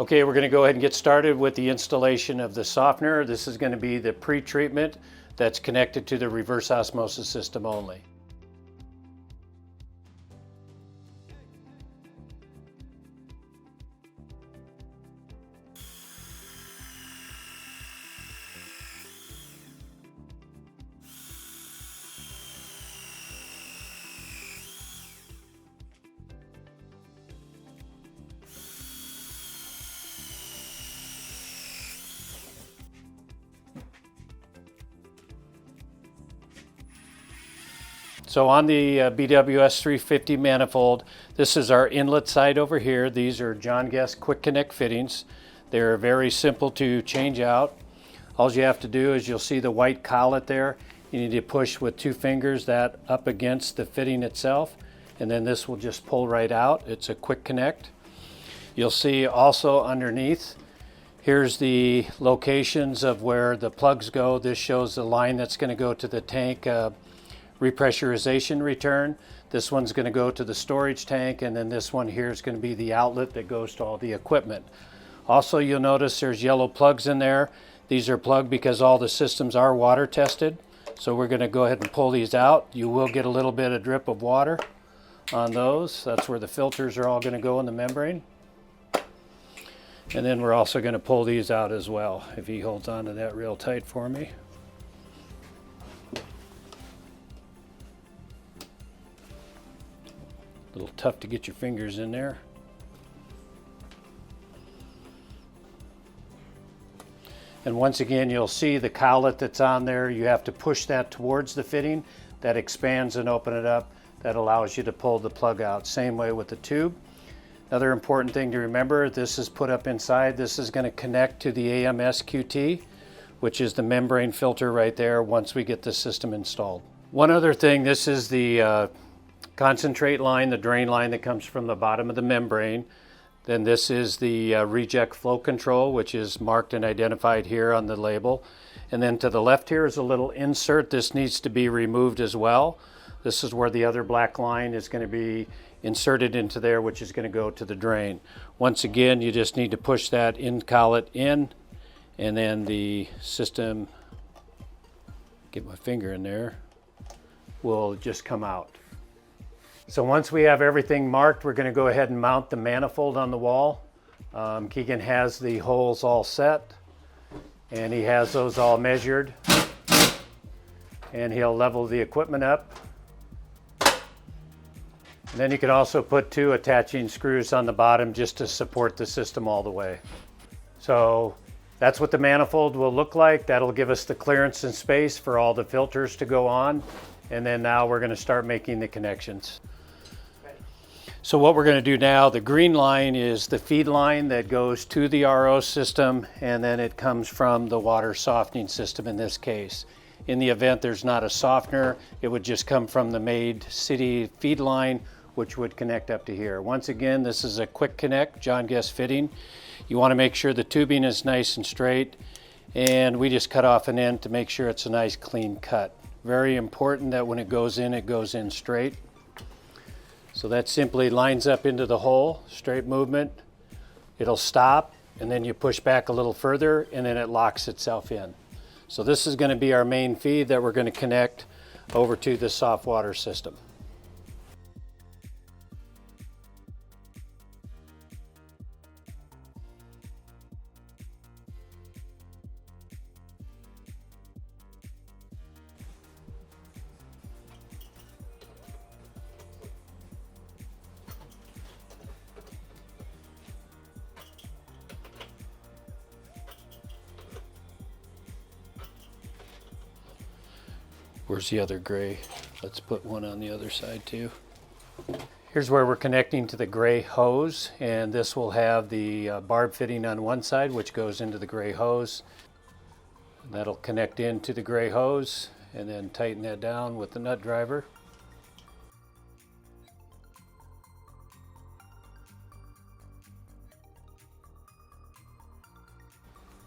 Okay, we're going to go ahead and get started with the installation of the softener. This is going to be the pre-treatment that's connected to the reverse osmosis system only. So on the BWS 350 manifold, this is our inlet side over here. These are John Guest quick connect fittings. They're very simple to change out. All you have to do is you'll see the white collet there. You need to push with 2 fingers that up against the fitting itself, and then this will just pull right out. It's a quick connect. You'll see also underneath, here's the locations of where the plugs go. This shows the line that's going to go to the tank repressurization return. This one's going to go to the storage tank, and then this one here is going to be the outlet that goes to all the equipment. Also, you'll notice there's yellow plugs in there. These are plugged because all the systems are water tested. So we're going to go ahead and pull these out. You will get a little bit of drip of water on those. That's where the filters are all going to go in the membrane. And then we're also going to pull these out as well, if he holds on to that real tight for me. A little tough to get your fingers in there. And once again, you'll see the collet that's on there. You have to push that towards the fitting. That expands and open it up. That allows you to pull the plug out. Same way with the tube. Another important thing to remember, this is put up inside. This is going to connect to the AMS-QT, which is the membrane filter right there once we get the system installed. One other thing, this is the concentrate line, the drain line that comes from the bottom of the membrane. Then this is the reject flow control, which is marked and identified here on the label. And then to the left here is a little insert. This needs to be removed as well. This is where the other black line is going to be inserted into there, which is going to go to the drain. Once again, you just need to push that in collet in, and then the system, get my finger in there, will just come out. So once we have everything marked, we're going to go ahead and mount the manifold on the wall. Keegan has the holes all set, and he has those all measured, and he'll level the equipment up. And then you can also put 2 attaching screws on the bottom just to support the system all the way. So that's what the manifold will look like. That'll give us the clearance and space for all the filters to go on. And then now we're going to start making the connections. So what we're going to do now, the green line is the feed line that goes to the RO system, and then it comes from the water softening system in this case. In the event there's not a softener, it would just come from the Made City feed line, which would connect up to here. Once again, this is a quick connect, John Guest fitting. You want to make sure the tubing is nice and straight, and we just cut off an end to make sure it's a nice clean cut. Very important that when it goes in straight. So that simply lines up into the hole, straight movement. It'll stop, and then you push back a little further, and then it locks itself in. So this is going to be our main feed that we're going to connect over to the soft water system. Where's the other gray? Let's put one on the other side too. Here's where we're connecting to the gray hose, and this will have the barb fitting on one side, which goes into the gray hose. That'll connect into the gray hose, and then tighten that down with the nut driver.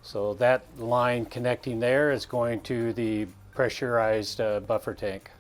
So that line connecting there is going to the pressurized buffer tank.